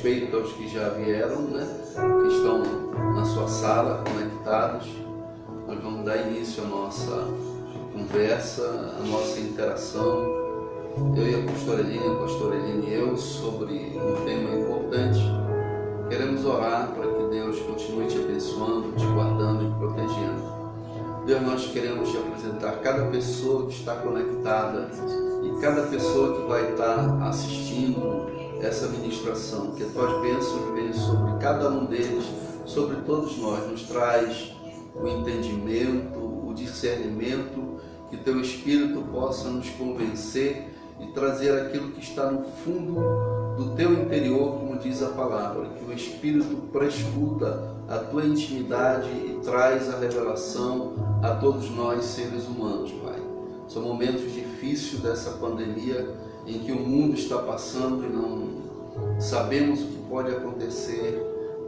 respeito aos que já vieram, né, que estão na sua sala, conectados. Nós vamos dar início à nossa conversa, à nossa interação. Eu e a pastora Eline e eu, sobre um tema importante. Queremos orar para que Deus continue te abençoando, te guardando e protegendo. Deus, nós queremos te apresentar cada pessoa que está conectada e cada pessoa que vai estar assistindo essa ministração. Que as tuas bênçãos venham sobre cada um deles, sobre todos nós. Nos traz o entendimento, o discernimento, que teu Espírito possa nos convencer e trazer aquilo que está no fundo do teu interior, como diz a palavra, que o Espírito prescuta a tua intimidade e traz a revelação a todos nós, seres humanos, Pai. São momentos difíceis dessa pandemia em que o mundo está passando e não sabemos o que pode acontecer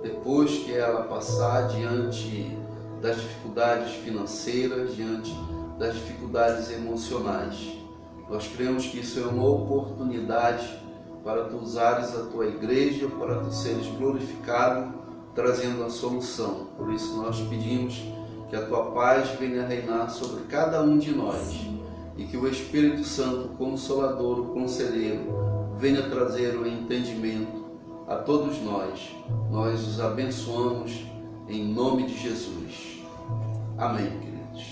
depois que ela passar, diante das dificuldades financeiras, diante das dificuldades emocionais. Nós cremos que isso é uma oportunidade para tu usares a tua igreja, para tu seres glorificado, trazendo a solução. Por isso nós pedimos que a tua paz venha reinar sobre cada um de nós e que o Espírito Santo, o Consolador, o Conselheiro, venha trazer o entendimento a todos nós. Nós os abençoamos em nome de Jesus. Amém, queridos.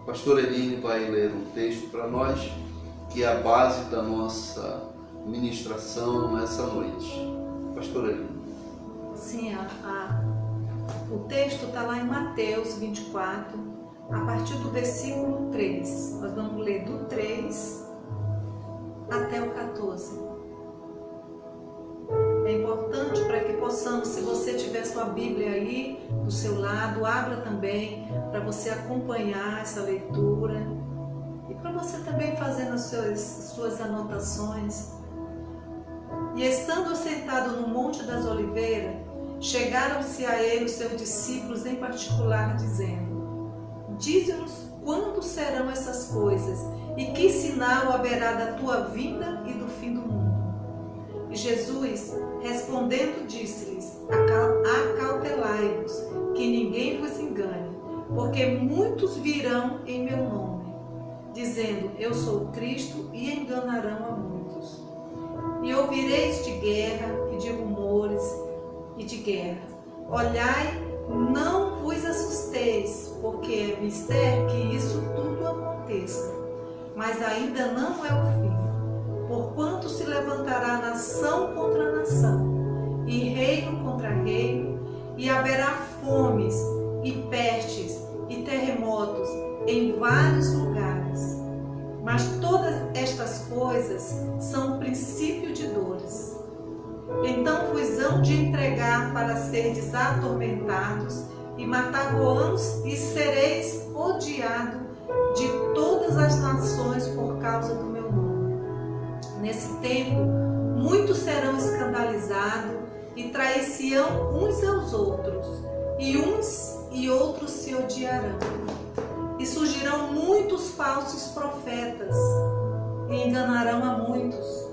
A pastora Eline vai ler um texto para nós, que é a base da nossa ministração nessa noite. Pastora Eline. Sim, o texto está lá em Mateus 24, a partir do versículo 3. Nós vamos ler do 3 até o 14. É importante para que possamos, se você tiver sua Bíblia aí do seu lado, abra também para você acompanhar essa leitura e para você também fazer as suas anotações. E estando sentado no Monte das Oliveiras, chegaram-se a ele os seus discípulos em particular, dizendo: dize-nos quando serão essas coisas e que sinal haverá da tua vinda e do fim do mundo. E Jesus, respondendo, disse-lhes: acautelai-vos, que ninguém vos engane, porque muitos virão em meu nome, dizendo: eu sou o Cristo, e enganarão a muitos. E ouvireis de guerra e de rumores e de guerra. Olhai, não vos assusteis, porque é mister que isso tudo aconteça, mas ainda não é o fim. Porquanto se levantará nação contra nação, e reino contra reino, e haverá fomes, e pestes, e terremotos em vários lugares. Mas todas estas coisas são o princípio de dores. Então vos hão de entregar para serdes atormentados e matar-vos-ãos, e sereis odiados de todas as nações por causa do meu nome. Nesse tempo, muitos serão escandalizados e trair-se-ão uns aos outros, e uns e outros se odiarão. E surgirão muitos falsos profetas, e enganarão a muitos.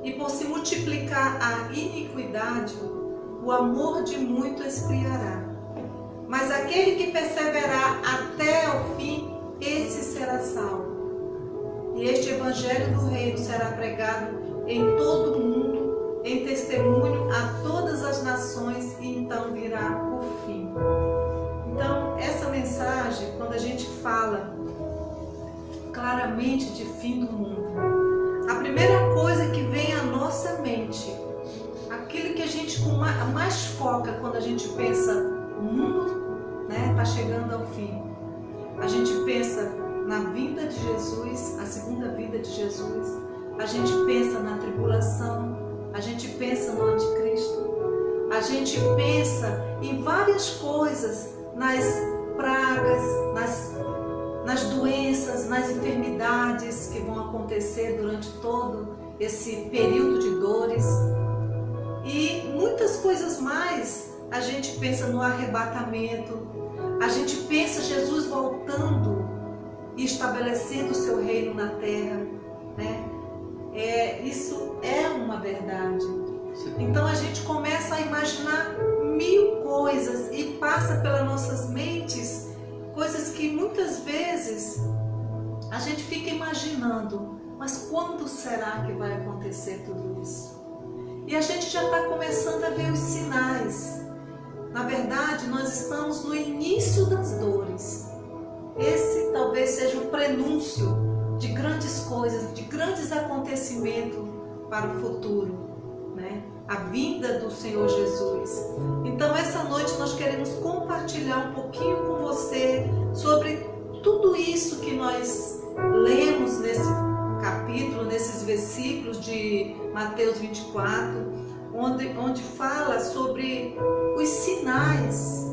E por se multiplicar a iniquidade, o amor de muito esfriará. Mas aquele que perseverar até ao fim, esse será salvo. E este evangelho do reino será pregado em todo o mundo, em testemunho a todas as nações, e então virá o fim. Então, essa mensagem, quando a gente fala claramente de fim do mundo, a primeira coisa que vem à nossa mente, aquilo que a gente mais foca quando a gente pensa o mundo, está chegando ao fim, a gente pensa na vinda de Jesus, a segunda vinda de Jesus, a gente pensa na tribulação, a gente pensa no anticristo, a gente pensa em várias coisas, nas pragas, nas doenças, nas enfermidades que vão acontecer durante todo esse período de dores, e muitas coisas mais. A gente pensa no arrebatamento, a gente pensa Jesus voltando e estabelecendo o seu reino na terra, né? Isso é uma verdade. Então a gente começa a imaginar mil coisas e passa pelas nossas mentes coisas que muitas vezes a gente fica imaginando, mas quando será que vai acontecer tudo isso? E a gente já está começando a ver os sinais. Na verdade, nós estamos no início das dores. Esse talvez seja o prenúncio de grandes coisas, de grandes acontecimentos para o futuro, né? A vinda do Senhor Jesus. Então, essa noite nós queremos compartilhar um pouquinho com você sobre tudo isso que nós lemos nesse capítulo, nesses versículos de Mateus 24, onde fala sobre os sinais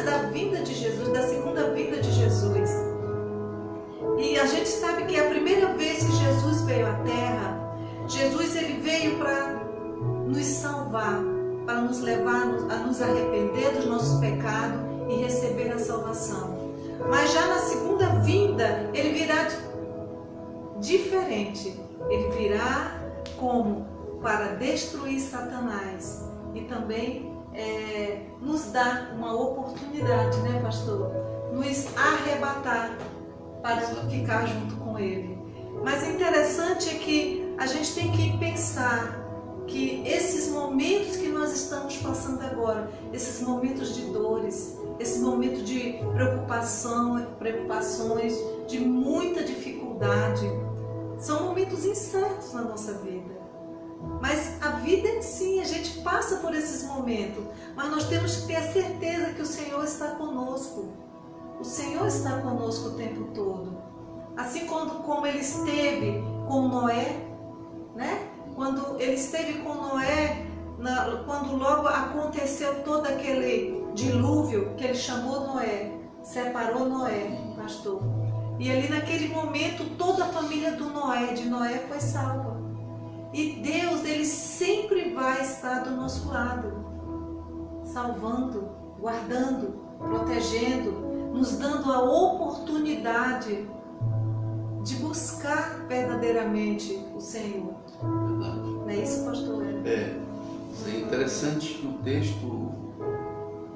da vinda de Jesus, da segunda vinda de Jesus. E a gente sabe que a primeira vez que Jesus veio à Terra, Jesus ele veio para nos salvar, para nos levar a nos arrepender dos nossos pecados e receber a salvação. Mas já na segunda vinda, ele virá diferente. Ele virá como? Para destruir Satanás e também nos dar uma oportunidade, né, pastor? Nos arrebatar para ficar junto com ele. Mas o interessante é que a gente tem que pensar que esses momentos que nós estamos passando agora, esses momentos de dores, esse momento de preocupações, de muita dificuldade, são momentos incertos na nossa vida. Mas a vida em si, a gente passa por esses momentos, mas nós temos que ter a certeza que o Senhor está conosco. O Senhor está conosco o tempo todo. Assim como Ele esteve com Noé, né? Quando Ele esteve com Noé, quando logo aconteceu todo aquele dilúvio que Ele chamou Noé, separou Noé, pastor. E ali naquele momento toda a família de Noé foi salva. E Deus, Ele sempre vai estar do nosso lado, salvando, guardando, protegendo, nos dando a oportunidade de buscar verdadeiramente o Senhor. Verdade. Não é isso, pastor? É interessante que o texto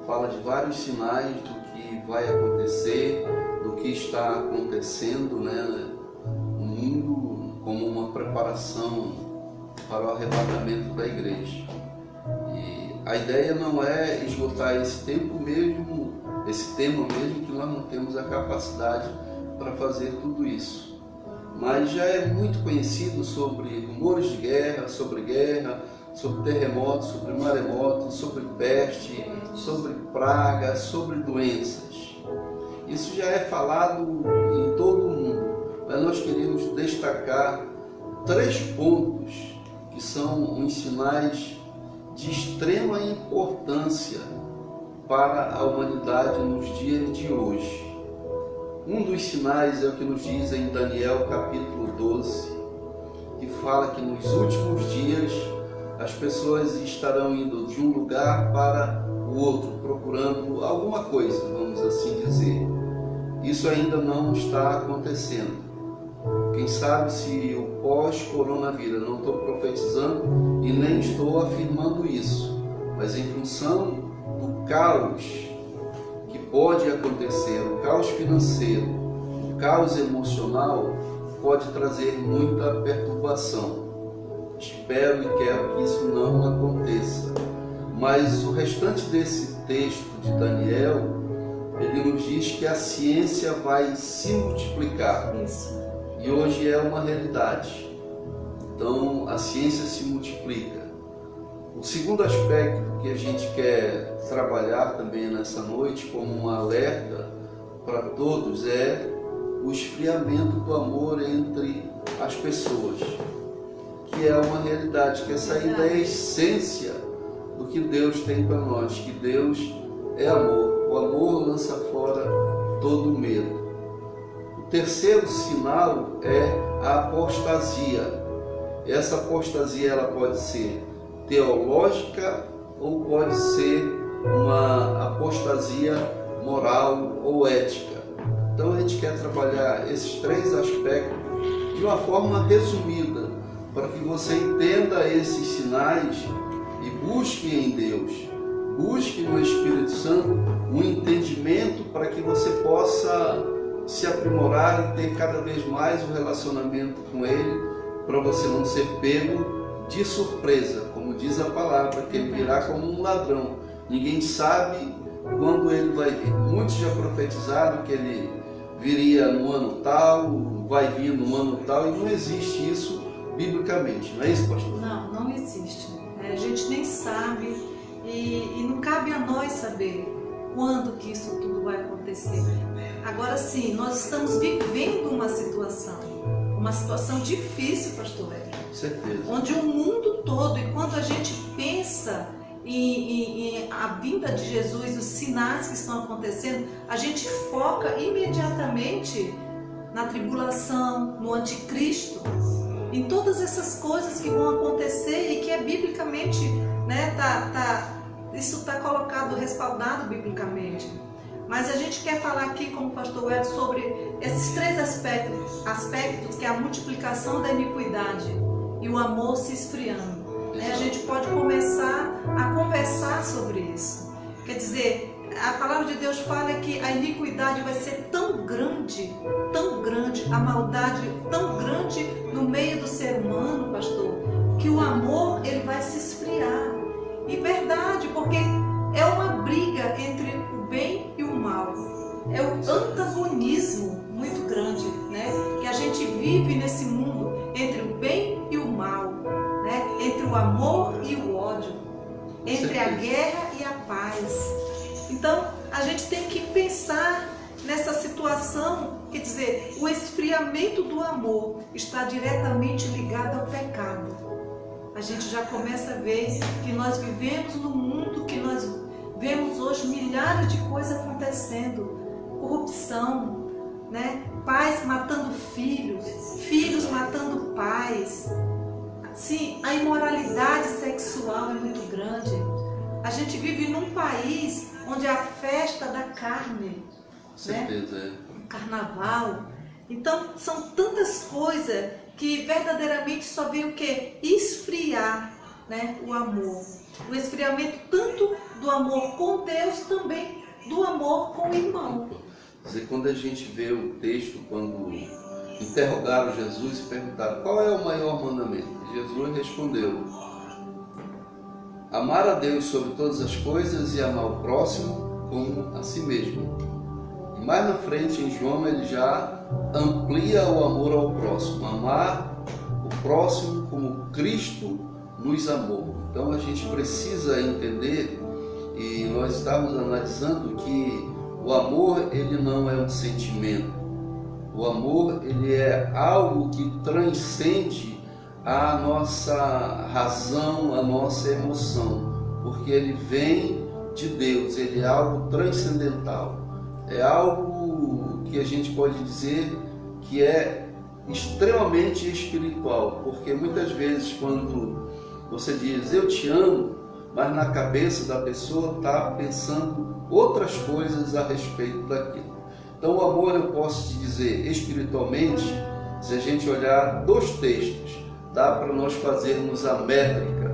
fala de vários sinais do que vai acontecer, do que está acontecendo, né, no mundo, como uma preparação para o arrebatamento da igreja. E a ideia não é esgotar esse tema mesmo, que nós não temos a capacidade para fazer tudo isso. Mas já é muito conhecido sobre rumores de guerra, sobre terremotos, sobre maremotos, sobre peste, sobre praga, sobre doenças. Isso já é falado em todo o mundo, mas nós queremos destacar 3 pontos que são uns sinais de extrema importância para a humanidade nos dias de hoje. Um dos sinais é o que nos diz em Daniel capítulo 12, que fala que nos últimos dias as pessoas estarão indo de um lugar para o outro, procurando alguma coisa, vamos assim dizer. Isso ainda não está acontecendo. Quem sabe se o pós-coronavírus, não estou profetizando e nem estou afirmando isso, mas em função do caos que pode acontecer, o caos financeiro, o caos emocional, pode trazer muita perturbação. Espero e quero que isso não aconteça. Mas o restante desse texto de Daniel, ele nos diz que a ciência vai se multiplicar. Isso. E hoje é uma realidade. Então a ciência se multiplica. O segundo aspecto que a gente quer trabalhar também nessa noite como um alerta para todos é o esfriamento do amor entre as pessoas, que é uma realidade, que essa ainda é a essência do que Deus tem para nós, que Deus é amor. O amor lança fora todo medo. O terceiro sinal é a apostasia. Essa apostasia ela pode ser teológica ou pode ser uma apostasia moral ou ética. Então a gente quer trabalhar esses 3 aspectos de uma forma resumida, para que você entenda esses sinais e busque em Deus, busque no Espírito Santo um entendimento para que você possa se aprimorar e ter cada vez mais um relacionamento com Ele, para você não ser pego de surpresa, como diz a palavra, que Ele virá como um ladrão. Ninguém sabe quando Ele vai vir. Muitos já profetizaram que Ele viria no ano tal, vai vir no ano tal, e não existe isso biblicamente, não é isso, pastor? Não, não existe. A gente nem sabe e não cabe a nós saber quando que isso tudo vai acontecer. Agora sim, nós estamos vivendo uma situação difícil, pastor Hélio. Certeza. Onde o mundo todo, e quando a gente pensa em a vinda de Jesus, os sinais que estão acontecendo, a gente foca imediatamente na tribulação, no anticristo, em todas essas coisas que vão acontecer e que é biblicamente, né, isso está colocado, respaldado biblicamente. Mas a gente quer falar aqui, como o pastor Hélio, sobre esses três aspectos, que é a multiplicação da iniquidade e o amor se esfriando. A gente pode começar a conversar sobre isso. Quer dizer, a palavra de Deus fala que a iniquidade vai ser tão grande, a maldade tão grande no meio do ser humano, pastor, que o amor ele vai se esfriar. E verdade, porque é uma briga entre o bem e o mal. É o antagonismo muito grande, né? Que a gente vive nesse mundo entre o bem e o mal, né? Entre o amor e o ódio, entre a guerra e a paz. Então, a gente tem que pensar nessa situação, quer dizer, o esfriamento do amor está diretamente ligado ao pecado. A gente já começa a ver que nós vivemos num mundo que nós vemos hoje milhares de coisas acontecendo, corrupção, né? Pais matando filhos, filhos matando pais. Sim, a imoralidade sexual é muito grande. A gente vive num país onde a festa da carne, certeza, né? Carnaval. Então, são tantas coisas que verdadeiramente só vem o quê? Esfriar, né? O amor. O esfriamento tanto do amor com Deus, também do amor com o irmão. Quando a gente vê o texto, quando interrogaram Jesus e perguntaram qual é o maior mandamento, Jesus respondeu: amar a Deus sobre todas as coisas e amar o próximo como a si mesmo. E mais na frente, em João, ele já amplia o amor ao próximo, amar o próximo como Cristo nos amou. Então a gente precisa entender, e nós estamos analisando que o amor ele não é um sentimento. O amor ele é algo que transcende a nossa razão, a nossa emoção, porque ele vem de Deus, ele é algo transcendental, é algo que a gente pode dizer que é extremamente espiritual, porque muitas vezes quando você diz eu te amo, mas na cabeça da pessoa está pensando outras coisas a respeito daquilo. Então o amor, eu posso te dizer, espiritualmente, se a gente olhar dois textos, dá para nós fazermos a métrica,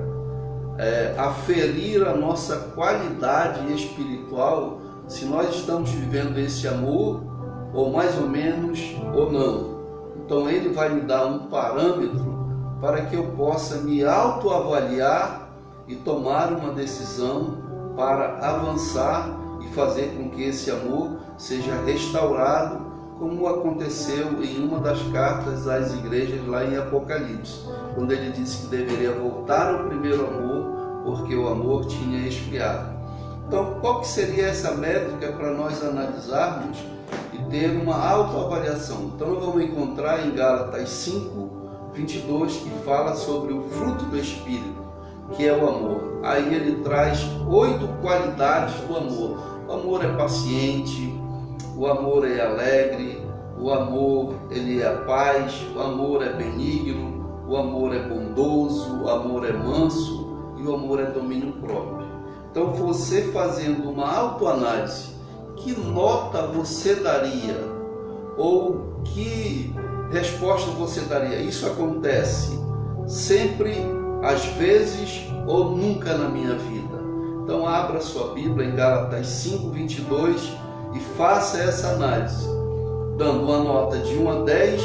aferir a nossa qualidade espiritual, se nós estamos vivendo esse amor, ou mais ou menos, ou não. Então ele vai me dar um parâmetro para que eu possa me autoavaliar e tomar uma decisão para avançar e fazer com que esse amor seja restaurado, como aconteceu em uma das cartas às igrejas lá em Apocalipse, quando ele disse que deveria voltar ao primeiro amor, porque o amor tinha esfriado. Então, qual que seria essa métrica para nós analisarmos e ter uma autoavaliação? Então, nós vamos encontrar em Gálatas 5:22, que fala sobre o fruto do Espírito, que é o amor. Aí ele traz 8 qualidades do amor. O amor é paciente, o amor é alegre, o amor ele é paz, o amor é benigno, o amor é bondoso, o amor é manso e o amor é domínio próprio. Então, você fazendo uma autoanálise, que nota você daria? Ou que resposta você daria? Isso acontece sempre, às vezes ou nunca na minha vida. Então abra sua Bíblia em Gálatas 5:22 e faça essa análise, dando uma nota de 1 a 10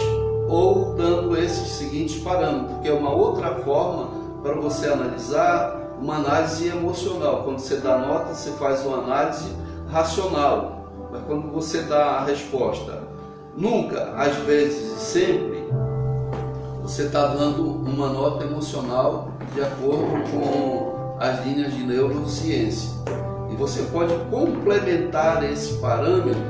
ou dando esses seguintes parâmetros, que é uma outra forma para você analisar, uma análise emocional. Quando você dá nota, você faz uma análise racional, mas quando você dá a resposta nunca, às vezes e sempre, você está dando uma nota emocional de acordo com as linhas de neurociência. E você pode complementar esse parâmetro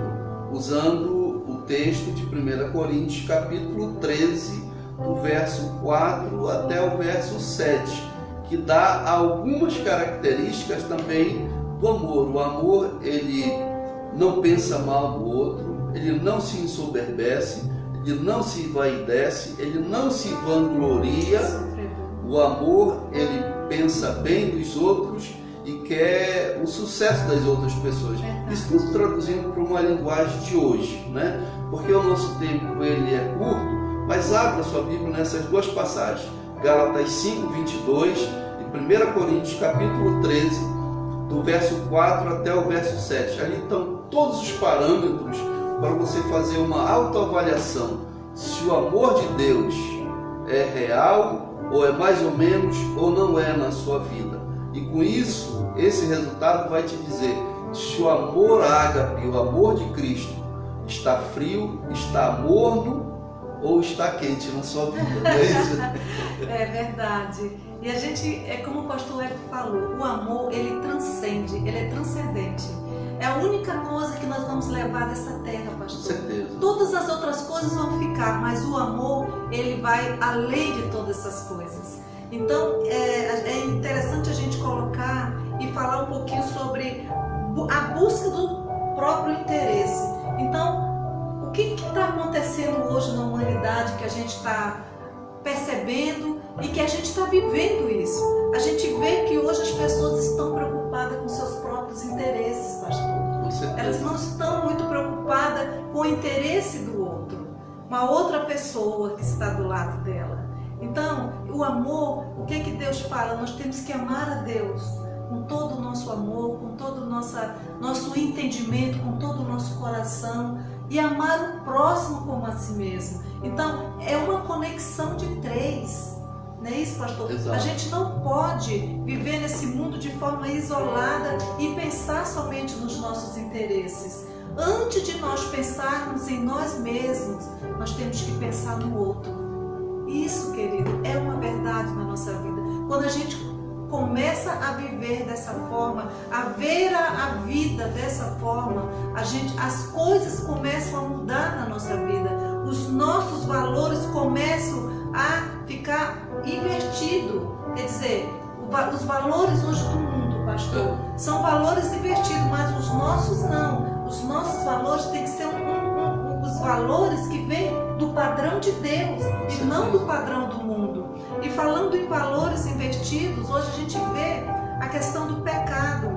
usando o texto de 1 Coríntios, capítulo 13, do verso 4 até o verso 7, que dá algumas características também do amor. O amor, ele não pensa mal do outro, ele não se ensoberbece, ele não se envaidece, ele não se vangloria. O amor, ele pensa bem dos outros e quer o sucesso das outras pessoas. Isso tudo traduzindo para uma linguagem de hoje, né? Porque o nosso tempo ele é curto, mas abra sua Bíblia nessas duas passagens, Gálatas 5:22 e 1 Coríntios capítulo 13, do verso 4 até o verso 7. Ali estão todos os parâmetros para você fazer uma autoavaliação se o amor de Deus é real ou é mais ou menos ou não é na sua vida. E com isso, esse resultado vai te dizer se o amor ágape, o amor de Cristo, está frio, está morno ou está quente na sua vida. Não é isso? É verdade. E a gente, é como o pastor Hélio falou, o amor, ele transcende, ele é transcendente. É a única coisa que nós vamos levar dessa terra, pastor. Com certeza. Todas as outras coisas vão ficar, mas o amor, ele vai além de todas essas coisas. Então, é interessante a gente colocar e falar um pouquinho sobre a busca do próprio interesse. Então, o que está acontecendo hoje na humanidade que a gente está percebendo e que a gente está vivendo isso? A gente vê que hoje as pessoas estão preocupadas com seus próprios interesses, pastor. Elas não estão muito preocupadas com o interesse do outro, uma outra pessoa que está do lado dela. Então, o amor, o que Deus fala? Nós temos que amar a Deus com todo o nosso amor, com todo o nosso entendimento, com todo o nosso coração e amar o próximo como a si mesmo. Então, é uma conexão de três. Não é isso, pastor? Exato. A gente não pode viver nesse mundo de forma isolada e pensar somente nos nossos interesses. Antes de nós pensarmos em nós mesmos, nós temos que pensar no outro. Isso, querido, é uma verdade na nossa vida. Quando a gente começa a viver dessa forma, a ver a vida dessa forma, as coisas começam a mudar na nossa vida. Os nossos valores começam a ficar invertidos. Quer dizer, os valores hoje do mundo, pastor, são valores invertidos, mas os nossos não. Os nossos valores têm que ser os valores que vêm do padrão de Deus e não do padrão do mundo. E falando em valores invertidos, hoje a gente vê a questão do pecado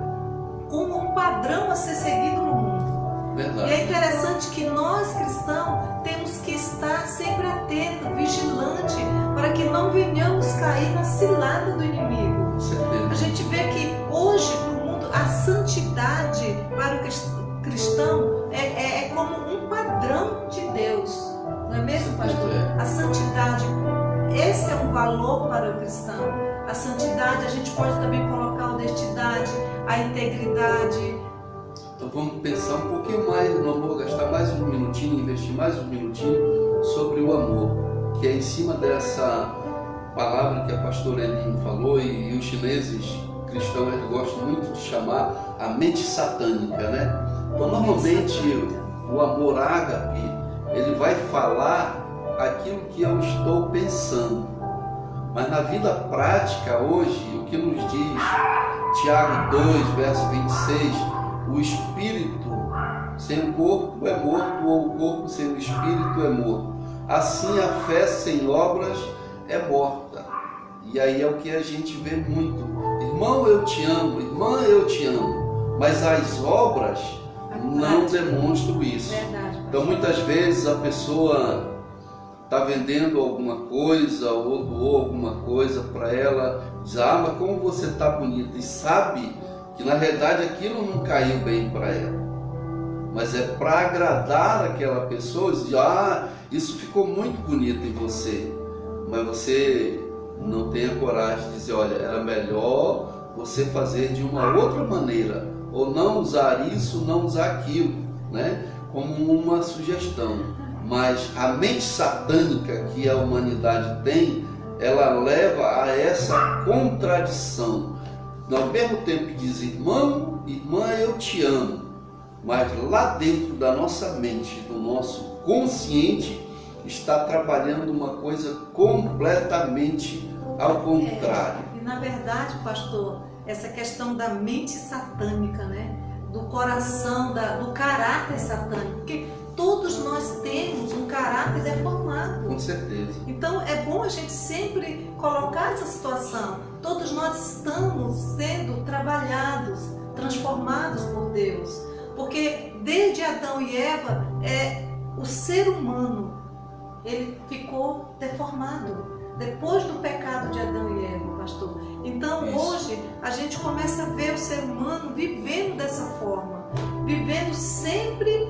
como um padrão a ser seguido no mundo. Verdade. E é interessante que nós cristãos temos que estar sempre atentos, vigilantes, para que não venhamos cair na cilada do inimigo. Certeza. A gente vê que hoje para o mundo a santidade para o cristão é como um padrão de Deus. Não é mesmo, pastor? A santidade, esse é um valor para o cristão. A santidade, a gente pode também colocar a honestidade, a integridade. Então vamos pensar um pouquinho mais no amor, gastar mais um minutinho, investir mais um minutinho sobre o amor, que é em cima dessa palavra que a pastora Eline falou e os chineses cristãos eles gostam muito de chamar a mente satânica, né? Então normalmente o amor ágape, ele vai falar aquilo que eu estou pensando. Mas na vida prática hoje, o que nos diz Tiago 2, verso 26, o espírito sem o corpo é morto, ou o corpo sem o espírito é morto. Assim a fé sem obras é morta. E aí é o que a gente vê muito. Irmão, eu te amo, irmã, eu te amo. Mas as obras não demonstram isso. Verdade. Então muitas vezes a pessoa está vendendo alguma coisa ou doou alguma coisa para ela, diz, ah, mas como você está bonita, e sabe que na realidade aquilo não caiu bem para ela, mas é para agradar aquela pessoa, diz, ah, isso ficou muito bonito em você, mas você não tem a coragem de dizer, olha, era melhor você fazer de uma outra maneira, ou não usar isso, não usar aquilo, né? Como uma sugestão. Mas a mente satânica que a humanidade tem, ela leva a essa contradição. Ao mesmo tempo que diz, irmão, irmã, eu te amo, mas lá dentro da nossa mente, do nosso consciente, está trabalhando uma coisa completamente ao contrário. E na verdade, pastor, essa questão da mente satânica, né? Do coração, do caráter satânico, porque todos nós temos um caráter deformado. Com certeza. Então é bom a gente sempre colocar essa situação. Todos nós estamos sendo trabalhados, transformados por Deus. Porque desde Adão e Eva, o ser humano, ele ficou deformado. Depois do pecado de Adão e Eva, pastor. Então hoje a gente começa a ver o ser humano vivendo dessa forma. Vivendo sempre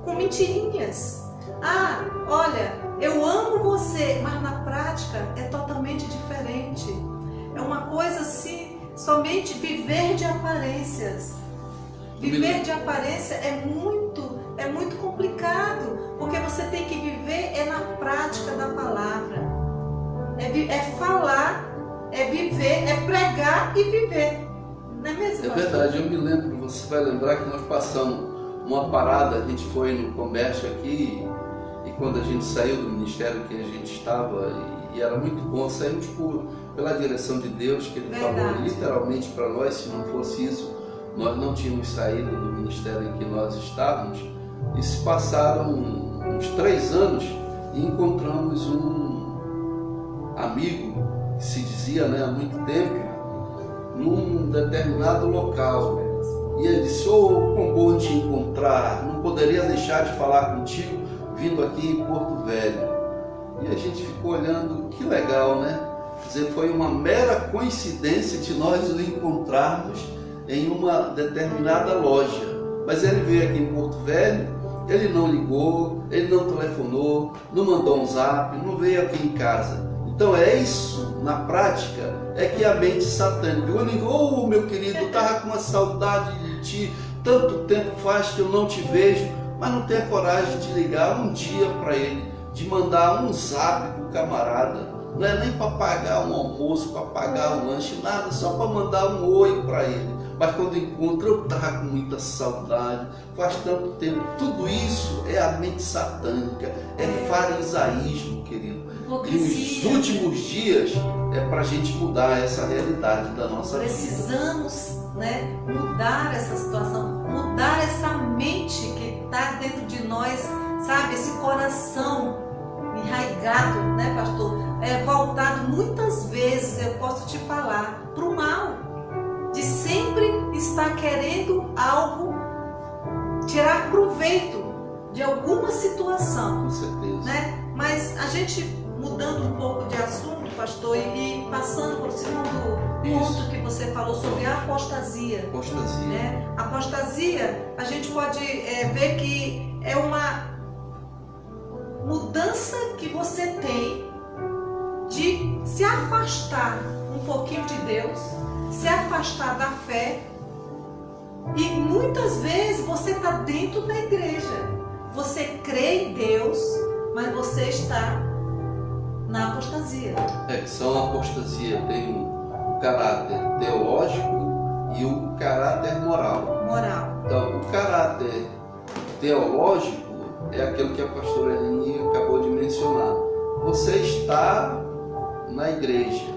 com mentirinhas. Ah, olha, eu amo você, mas na prática é totalmente diferente. É uma coisa assim, somente viver de aparências. Viver de aparência é muito complicado, porque você tem que viver na prática da palavra. É falar, é viver, é pregar e viver. Não é mesmo? É verdade, eu me lembro, você vai lembrar que nós passamos uma parada, a gente foi no comércio aqui, e quando a gente saiu do ministério que a gente estava, e era muito bom, saímos pela direção de Deus, que Ele falou literalmente para nós, se não fosse isso, nós não tínhamos saído do ministério em que nós estávamos, e se passaram uns 3 anos, e encontramos um amigo, que se dizia, né, há muito tempo, num determinado local. E ele disse, oh, quão bom te encontrar, não poderia deixar de falar contigo vindo aqui em Porto Velho. E a gente ficou olhando, que legal, né? Quer dizer, foi uma mera coincidência de nós o encontrarmos em uma determinada loja. Mas ele veio aqui em Porto Velho, ele não ligou, ele não telefonou, não mandou um zap, não veio aqui em casa. Então é isso, na prática, é que a mente satânica. Eu digo, oh meu querido, eu estava com uma saudade de ti, tanto tempo faz que eu não te vejo, mas não tem a coragem de ligar um dia para ele, de mandar um zap para o camarada, não é nem para pagar um almoço, para pagar um lanche, nada, só para mandar um oi para ele. Mas quando encontra, eu estava com muita saudade, faz tanto tempo. Tudo isso é a mente satânica, é farisaísmo, querido. E nos últimos dias é para a gente mudar essa realidade da nossa vida. Precisamos, né, mudar essa situação, mudar essa mente que está dentro de nós, sabe? Esse coração enraigado, né, pastor? Voltado muitas vezes, eu posso te falar, para o mal. De sempre estar querendo algo, tirar proveito de alguma situação. Com certeza. Né? Mas a gente, mudando um pouco de assunto, pastor, e passando para o segundo ponto que você falou sobre a apostasia. Apostasia. Né? Apostasia, a gente pode ver que é uma mudança que você tem de se afastar um pouquinho de Deus, se afastar da fé, e muitas vezes você está dentro da igreja, você crê em Deus, mas você está na apostasia. Que são a apostasia, tem o caráter teológico e o caráter moral. Então, o caráter teológico é aquilo que a pastora Eleni acabou de mencionar. Você está na igreja,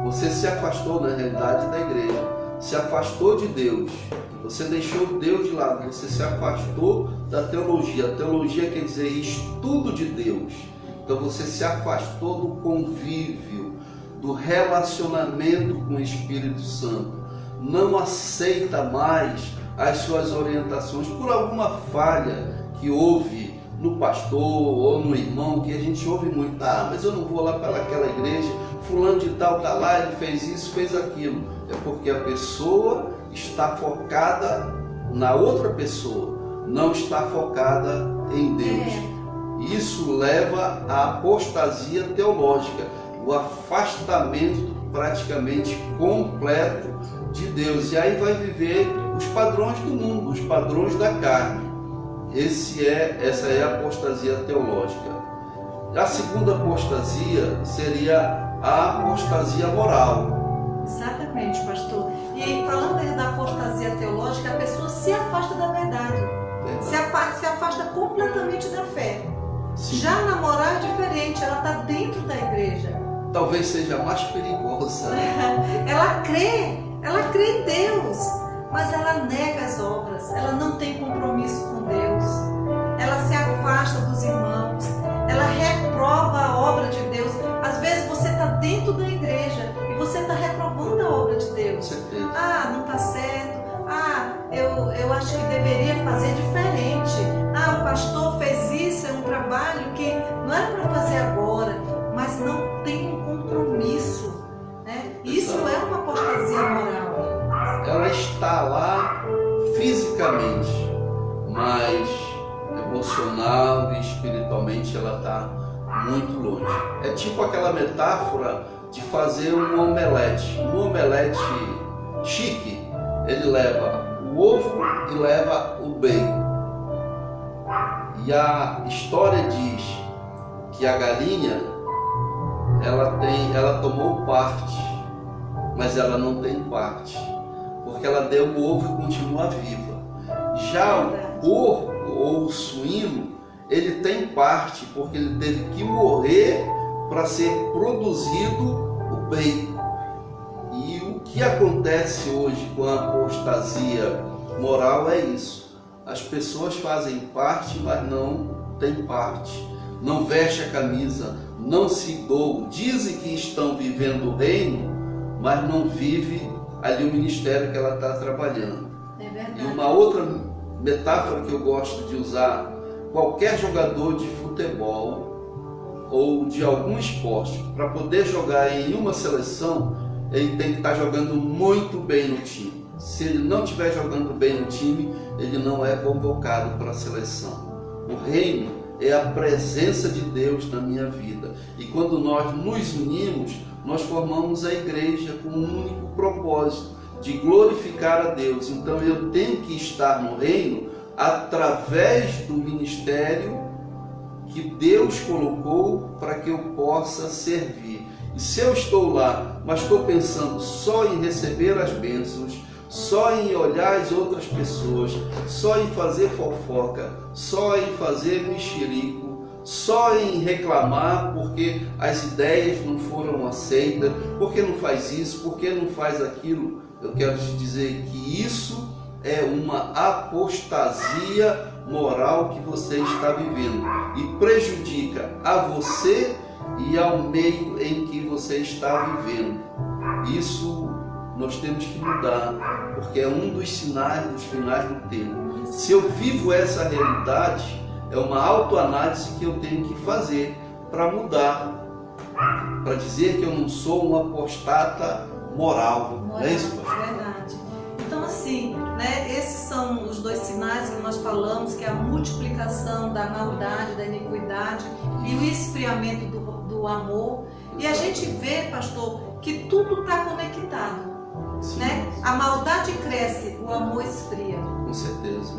você se afastou na realidade da igreja, se afastou de Deus, você deixou Deus de lado, você se afastou da teologia. A teologia quer dizer estudo de Deus. Então você se afastou do convívio, do relacionamento com o Espírito Santo. Não aceita mais as suas orientações por alguma falha que houve no pastor ou no irmão, que a gente ouve muito, mas eu não vou lá para aquela igreja, fulano de tal está lá, ele fez isso, fez aquilo. É porque a pessoa está focada na outra pessoa, não está focada em Deus. Isso leva à apostasia teológica, o afastamento praticamente completo de Deus. E aí vai viver os padrões do mundo, os padrões da carne. Essa é a apostasia teológica. A segunda apostasia seria a apostasia moral. Exatamente, pastor. E falando aí da apostasia teológica, a pessoa se afasta da verdade. Se afasta completamente da fé. Sim. Já na moral é diferente, ela está dentro da igreja. Talvez seja mais perigosa. Ela crê em Deus, mas ela nega as obras, ela não tem compromisso com Deus, ela se afasta dos irmãos, ela reprova a obra de Deus. Às vezes você está dentro da igreja e você está reprovando a obra de Deus. Não está certo. Eu acho que deveria fazer diferente. O pastor fez isso, é um trabalho que não era para fazer agora, mas não tem um compromisso, né? Isso é uma apostasia moral. Ela está lá fisicamente, mas emocional e espiritualmente ela está muito longe. É tipo aquela metáfora de fazer um omelete. Um omelete chique, ele leva o ovo e leva o bacon. E a história diz que a galinha ela tomou parte, mas ela não tem parte, porque ela deu o ovo e continua viva. Já o porco ou o suíno, ele tem parte, porque ele teve que morrer para ser produzido o bacon. E o que acontece hoje com a apostasia moral é isso. As pessoas fazem parte, mas não têm parte. Não veste a camisa, não se doam. Dizem que estão vivendo o reino, mas não vive ali o ministério que ela está trabalhando. É verdade. E uma outra metáfora que eu gosto de usar: qualquer jogador de futebol ou de algum esporte, para poder jogar em uma seleção, ele tem que estar jogando muito bem no time. Se ele não estiver jogando bem no time, ele não é convocado para a seleção. O reino é a presença de Deus na minha vida. E quando nós nos unimos, nós formamos a igreja com um único propósito, de glorificar a Deus. Então eu tenho que estar no reino através do ministério que Deus colocou para que eu possa servir. E se eu estou lá, mas estou pensando só em receber as bênçãos, só em olhar as outras pessoas, só em fazer fofoca, só em fazer mexerico, só em reclamar porque as ideias não foram aceitas, porque não faz isso, porque não faz aquilo, eu quero te dizer que isso é uma apostasia moral que você está vivendo e prejudica a você e ao meio em que você está vivendo. Isso nós temos que mudar, porque é um dos sinais dos finais do tempo. Se eu vivo essa realidade, é uma autoanálise que eu tenho que fazer para mudar, para dizer que eu não sou um apostata moral. Não é isso, pastor? Verdade. Então assim, esses são os dois sinais que nós falamos, que é a multiplicação da maldade, da iniquidade e o esfriamento do amor. E a gente vê, pastor, que tudo está conectado. A maldade cresce, o amor esfria. Com certeza.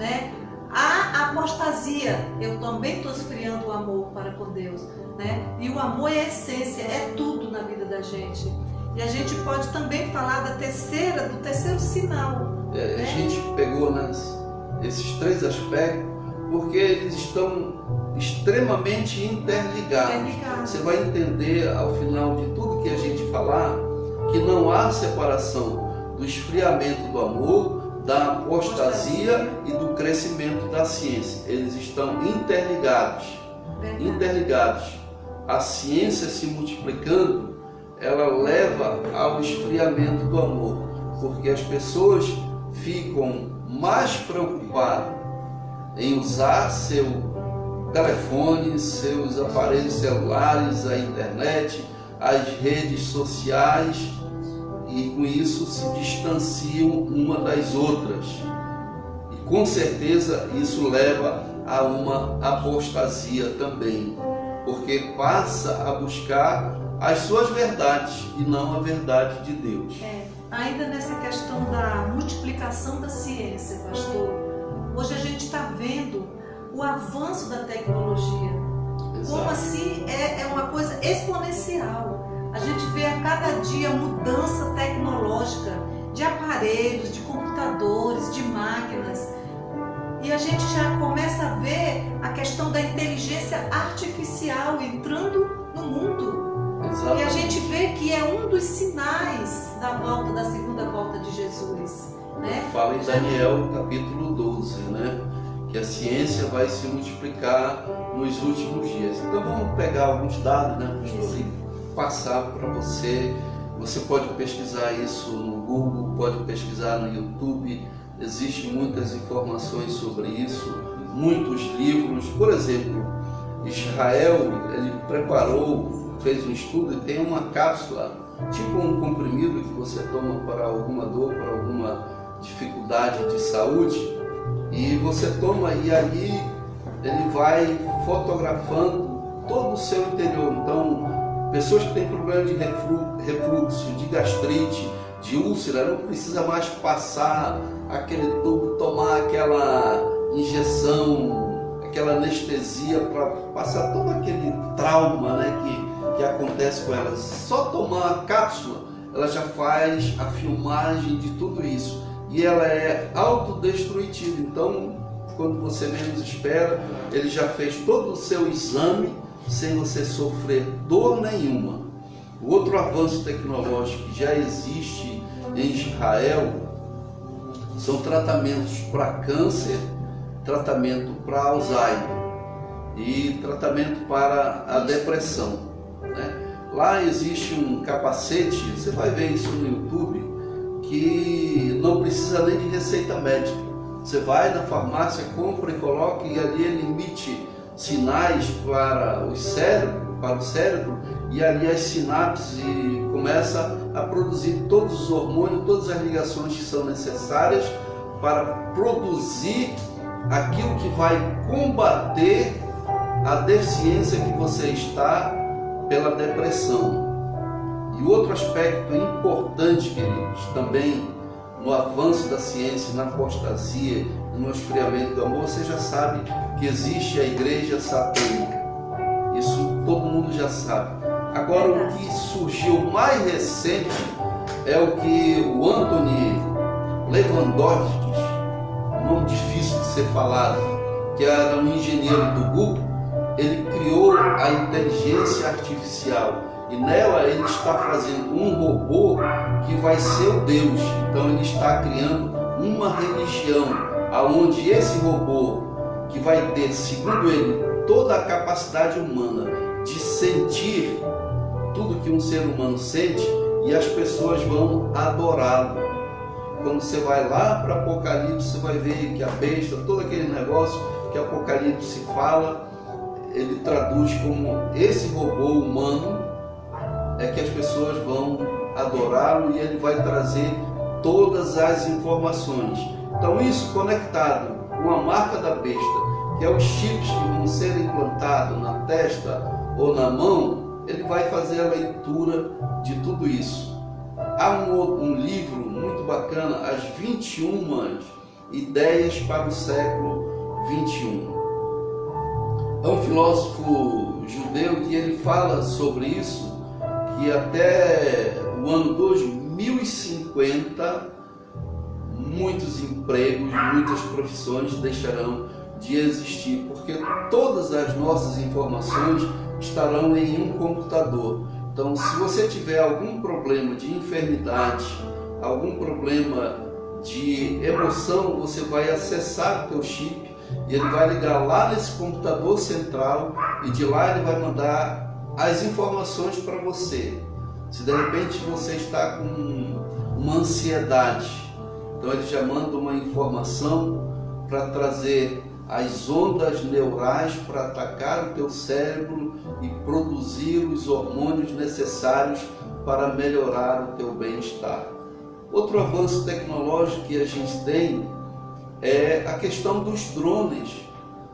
A apostasia, eu também estou esfriando o amor para com Deus. E o amor é a essência, é tudo na vida da gente. E a gente pode também falar do terceiro sinal. A gente pegou esses três aspectos porque eles estão extremamente interligados. Você vai entender ao final de tudo que a gente falar que não há separação do esfriamento do amor, da apostasia e do crescimento da ciência. Eles estão interligados. Verdade. Interligados. A ciência se multiplicando, ela leva ao esfriamento do amor, porque as pessoas ficam mais preocupadas em usar seu telefones, seus aparelhos celulares, a internet, as redes sociais, e com isso se distanciam uma das outras. E com certeza isso leva a uma apostasia também, porque passa a buscar as suas verdades e não a verdade de Deus. Ainda nessa questão da multiplicação da ciência, pastor, hoje a gente está vendo o avanço da tecnologia. Exato. Como assim é uma coisa exponencial. A gente vê a cada dia mudança tecnológica de aparelhos, de computadores, de máquinas. E a gente já começa a ver a questão da inteligência artificial entrando no mundo. Exato. E a gente vê que é um dos sinais da segunda volta de Jesus, né? Fala em Daniel capítulo 12, né? Que a ciência vai se multiplicar nos últimos dias. Então vamos pegar alguns dados, né, pastor, e passar para você. Você pode pesquisar isso no Google, pode pesquisar no YouTube. Existem muitas informações sobre isso, muitos livros. Por exemplo, Israel, ele fez um estudo e tem uma cápsula, tipo um comprimido que você toma para alguma dor, para alguma dificuldade de saúde, e você toma e ali ele vai fotografando todo o seu interior. Então, pessoas que têm problema de refluxo, de gastrite, de úlcera, não precisa mais passar aquele tubo, tomar aquela injeção, aquela anestesia para passar todo aquele trauma, né, que acontece com elas. Só tomar a cápsula, ela já faz a filmagem de tudo isso. E ela é autodestrutiva. Então, quando você menos espera, ele já fez todo o seu exame sem você sofrer dor nenhuma. O outro avanço tecnológico que já existe em Israel são tratamentos para câncer, tratamento para Alzheimer e tratamento para a depressão, né? Lá existe um capacete, você vai ver isso no YouTube, que não precisa nem de receita médica. Você vai na farmácia, compra e coloca, e ali ele emite sinais para o cérebro, e ali as sinapses e começa a produzir todos os hormônios, todas as ligações que são necessárias para produzir aquilo que vai combater a deficiência que você está pela depressão. E outro aspecto importante, queridos, também no avanço da ciência, na apostasia e no esfriamento do amor, você já sabe que existe a igreja satânica. Isso todo mundo já sabe. Agora, o que surgiu mais recente é o que o Anthony Lewandowski, um nome difícil de ser falado, que era um engenheiro do Google, ele criou a inteligência artificial. E nela ele está fazendo um robô que vai ser o Deus. Então ele está criando uma religião, aonde esse robô, que vai ter, segundo ele, toda a capacidade humana de sentir tudo que um ser humano sente, e as pessoas vão adorá-lo. Quando você vai lá para Apocalipse, você vai ver que a besta, todo aquele negócio que Apocalipse fala, ele traduz como esse robô humano é que as pessoas vão adorá-lo, e ele vai trazer todas as informações. Então isso conectado com a marca da besta, que é os chips que vão ser implantados na testa ou na mão, ele vai fazer a leitura de tudo isso. Há um livro muito bacana, As 21 Ideias para o Século XXI. É um filósofo judeu que ele fala sobre isso, que até o ano 2050 muitos empregos, muitas profissões deixarão de existir, porque todas as nossas informações estarão em um computador. Então, se você tiver algum problema de enfermidade, algum problema de emoção, você vai acessar o teu chip e ele vai ligar lá nesse computador central, e de lá ele vai mandar as informações para você. Se de repente você está com uma ansiedade, então ele já manda uma informação para trazer as ondas neurais para atacar o teu cérebro e produzir os hormônios necessários para melhorar o teu bem-estar. Outro avanço tecnológico que a gente tem é a questão dos drones.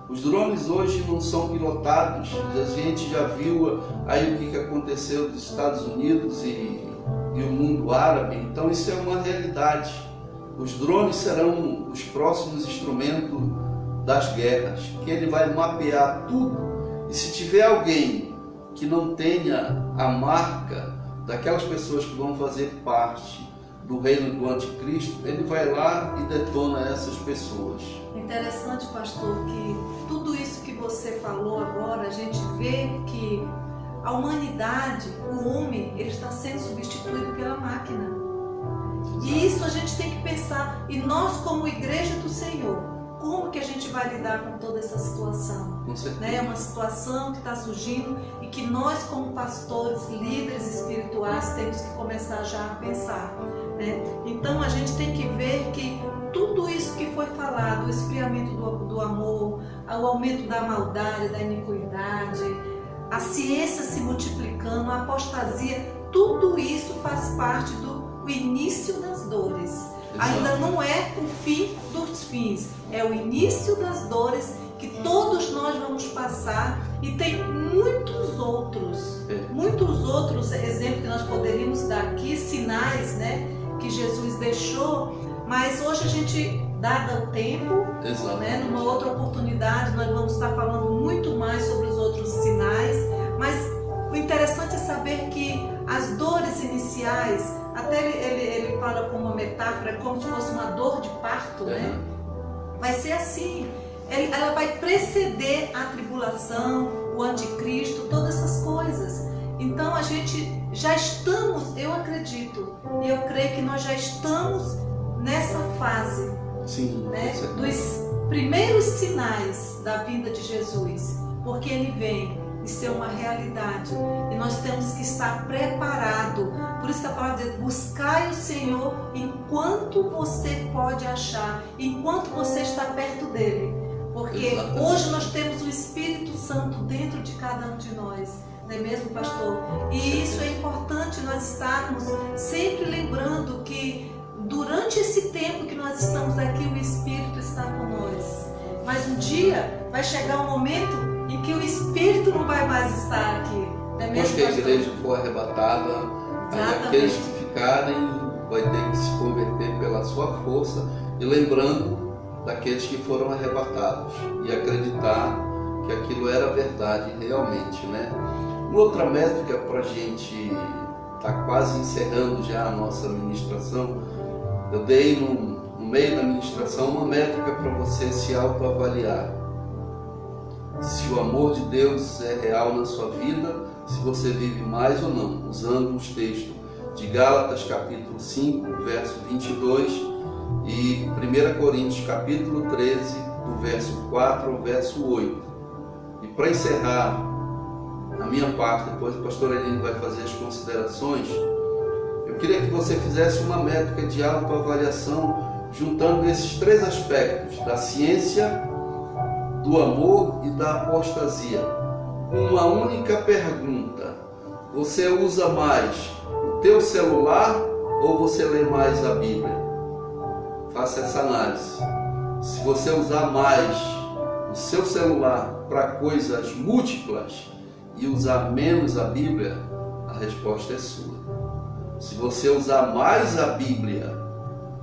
Os drones hoje não são pilotados, a gente já viu aí o que aconteceu nos Estados Unidos e o mundo árabe, então isso é uma realidade. Os drones serão os próximos instrumentos das guerras, que ele vai mapear tudo, e se tiver alguém que não tenha a marca daquelas pessoas que vão fazer parte do reino do anticristo, ele vai lá e detona essas pessoas. Interessante, pastor, que tudo isso que você falou agora, a gente vê que a humanidade, o homem, ele está sendo substituído pela máquina. E isso a gente tem que pensar. E nós, como igreja do Senhor, como que a gente vai lidar com toda essa situação? É uma situação que está surgindo e que nós, como pastores, líderes espirituais, temos que começar já a pensar. Então a gente tem que ver que tudo isso que foi falado, o esfriamento do amor, o aumento da maldade, da iniquidade, a ciência se multiplicando, a apostasia, tudo isso faz parte do início das dores. Exato. Ainda não é o fim dos fins, é o início das dores que todos nós vamos passar, e tem muitos outros exemplos que nós poderíamos dar aqui, sinais, que Jesus deixou, mas hoje a gente, dado o tempo, numa outra oportunidade nós vamos estar falando muito mais sobre os outros sinais, mas o interessante é saber que as dores iniciais, até ele fala como uma metáfora, como se fosse uma dor de parto, vai ser assim, ela vai preceder a tribulação, o anticristo, todas essas coisas. Então a gente já estamos, eu acredito, e eu creio que nós já estamos nessa fase. Sim, dos primeiros sinais da vinda de Jesus, porque ele vem. Isso é uma realidade e nós temos que estar preparados. Por isso que a palavra diz: buscai o Senhor enquanto você pode achar, enquanto você está perto dele, porque hoje nós temos o Espírito Santo dentro de cada um de nós, não é mesmo, pastor? E isso é importante nós estarmos sempre lembrando que durante esse tempo que nós estamos aqui, o Espírito está com nós, mas um dia vai chegar um momento em que o Espírito não vai mais estar aqui. Depois que a igreja for arrebatada, aí aqueles que ficarem vai ter que se converter pela sua força, e lembrando daqueles que foram arrebatados e acreditar que aquilo era verdade realmente, Uma outra métrica para a gente estar quase encerrando já a nossa ministração, eu dei no meio da ministração uma métrica para você se autoavaliar. Se o amor de Deus é real na sua vida, se você vive mais ou não, usando os textos de Gálatas capítulo 5, verso 22 e 1 Coríntios capítulo 13, do verso 4 ao verso 8. E para encerrar a minha parte, depois o pastor Eline vai fazer as considerações, eu queria que você fizesse uma métrica de autoavaliação juntando esses três aspectos, da ciência, do amor e da apostasia. Uma única pergunta: você usa mais o teu celular ou você lê mais a Bíblia? Faça essa análise. Se você usar mais o seu celular para coisas múltiplas e usar menos a Bíblia, a resposta é sua. Se você usar mais a Bíblia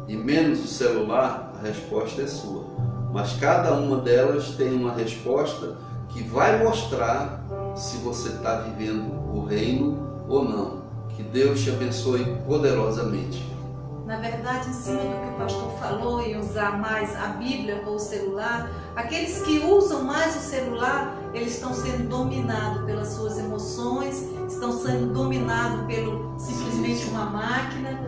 e menos o celular, a resposta é sua. Mas cada uma delas tem uma resposta que vai mostrar se você está vivendo o reino ou não. Que Deus te abençoe poderosamente. Na verdade, em cima do que o pastor falou, em usar mais a Bíblia ou o celular, aqueles que usam mais o celular, eles estão sendo dominados pelas suas emoções, estão sendo dominados pelo simplesmente uma máquina,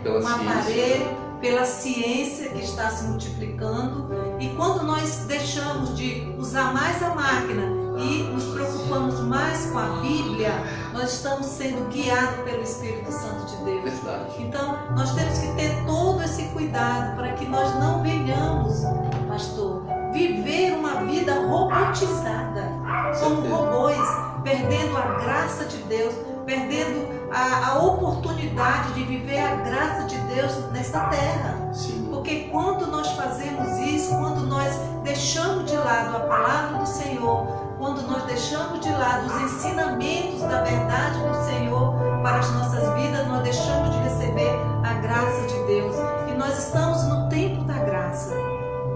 um aparelho, pela ciência que está se multiplicando. E quando nós deixamos de usar mais a máquina e nos preocupamos mais com a Bíblia, nós estamos sendo guiados pelo Espírito Santo de Deus. Verdade. Então, nós temos que ter todo esse cuidado para que nós não venhamos, pastor, viver uma vida robotizada, como robôs, perdendo a graça de Deus, perdendo a oportunidade de viver a graça de Deus nesta terra. Sim. Porque quando nós fazemos isso, quando nós deixamos de lado a palavra do Senhor, quando nós deixamos de lado os ensinamentos da verdade do Senhor para as nossas vidas, nós deixamos de receber a graça de Deus. E nós estamos no tempo da graça.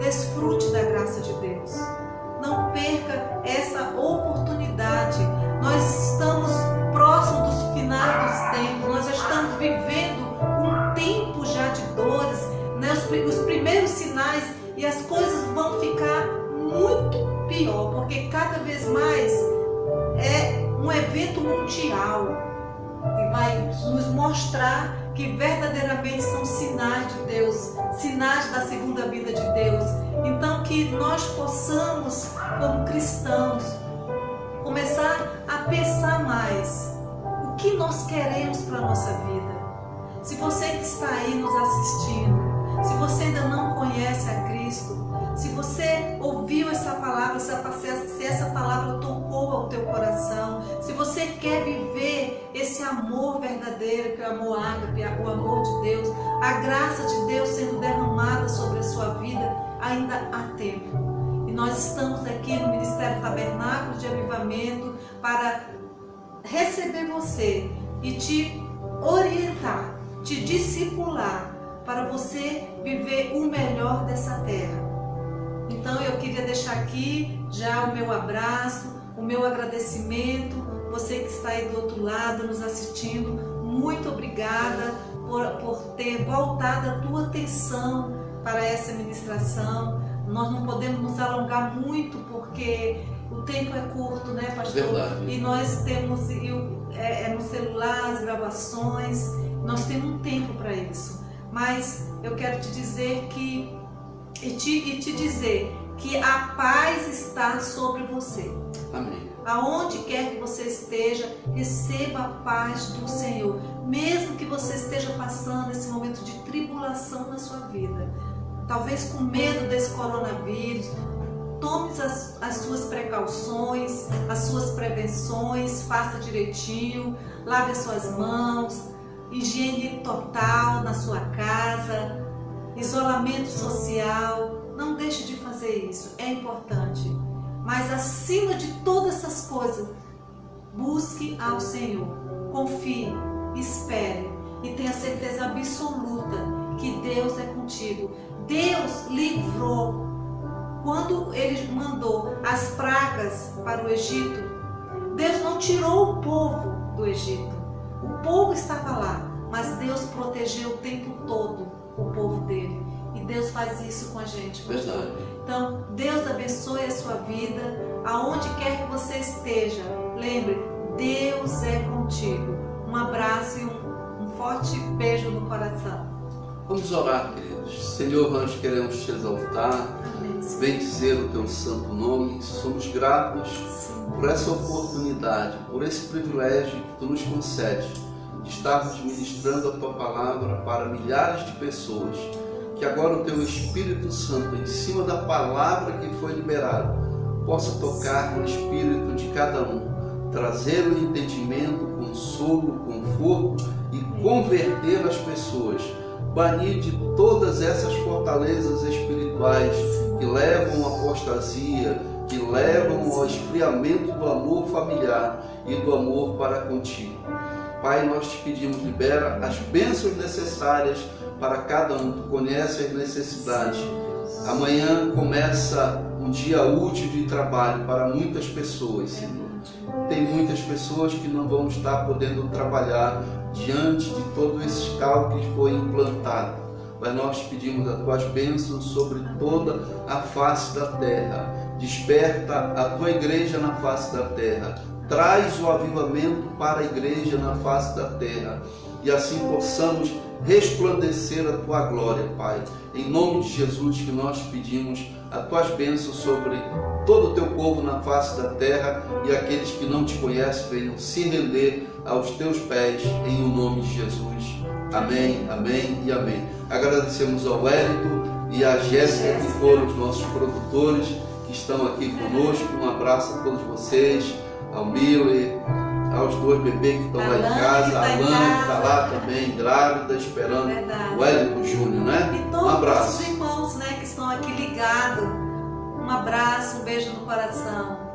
Desfrute da graça de Deus. Não perca essa oportunidade. Nós estamos próximos dos finais dos tempos. Nós estamos vivendo um tempo já de dores, né? Os primeiros sinais, e as coisas vão ficar muito pior, porque cada vez mais é um evento mundial que vai nos mostrar que verdadeiramente são sinais de Deus, sinais da segunda vida de Deus. Então que nós possamos, como cristãos, começar a pensar mais o que nós queremos para a nossa vida. Se você que está aí nos assistindo, se você ainda não conhece a Cristo, se você ouviu essa palavra, se essa palavra tocou ao teu coração, se você quer viver esse amor verdadeiro, que é o amor ágape, o amor de Deus, a graça de Deus sendo derramada sobre a sua vida, ainda há tempo. E nós estamos aqui no Ministério Tabernáculo de Avivamento para receber você e te orientar, te discipular, para você viver o melhor dessa terra. Então eu queria deixar aqui já o meu abraço, o meu agradecimento. Você que está aí do outro lado nos assistindo, muito obrigada por ter voltado a tua atenção para essa ministração. Nós não podemos nos alongar muito porque o tempo é curto, né, pastor? Verdade. E nós temos no celular as gravações, nós temos um tempo para isso. Mas eu quero te dizer te dizer que a paz está sobre você. Amém. Aonde quer que você esteja, receba a paz do Senhor. Mesmo que você esteja passando esse momento de tribulação na sua vida, talvez com medo desse coronavírus, tome as suas precauções, as suas prevenções, faça direitinho, lave as suas mãos, higiene total na sua casa, isolamento social. Não deixe de fazer isso, é importante. Mas acima de todas essas coisas, busque ao Senhor, confie, espere e tenha certeza absoluta que Deus é contigo. Deus livrou, quando Ele mandou as pragas para o Egito, Deus não tirou o povo do Egito. O povo estava lá, mas Deus protegeu o tempo todo o povo dele. E Deus faz isso com a gente, pastor. Verdade. Então, Deus abençoe a sua vida, aonde quer que você esteja. Lembre, Deus é contigo. Um abraço e um forte beijo no coração. Vamos orar, queridos. Senhor, nós queremos te exaltar, bendizer o teu santo nome. Somos gratos por essa oportunidade, por esse privilégio que tu nos concedes de estarmos ministrando a tua palavra para milhares de pessoas. Que agora o teu Espírito Santo, em cima da palavra que foi liberada, possa tocar no espírito de cada um, trazer o entendimento, o consolo, o conforto e converter as pessoas, banir de todas essas fortalezas espirituais que levam à apostasia, que levam ao esfriamento do amor familiar e do amor para contigo. Pai, nós te pedimos, libera as bênçãos necessárias para cada um. Tu conhece as necessidades. Amanhã começa um dia útil de trabalho para muitas pessoas, Senhor. Tem muitas pessoas que não vão estar podendo trabalhar diante de todo esse caos que foi implantado. Mas nós pedimos as tuas bênçãos sobre toda a face da terra. Desperta a tua igreja na face da terra. Traz o avivamento para a igreja na face da terra. E assim possamos resplandecer a tua glória, Pai. Em nome de Jesus que nós pedimos as tuas bênçãos sobre todo o teu povo na face da terra, e aqueles que não te conhecem venham se render aos teus pés, em o nome de Jesus. Amém, amém e amém. Agradecemos ao Wellington e a Jéssica, que foram os nossos produtores, que estão aqui conosco. Um abraço a todos vocês, ao Miller, aos 2 bebês que estão lá em casa, a Alana que está lá também, grávida, esperando o Wellington Júnior, né? E todos Um abraço. os irmãos, né, que estão aqui ligados. Um abraço, um beijo no coração.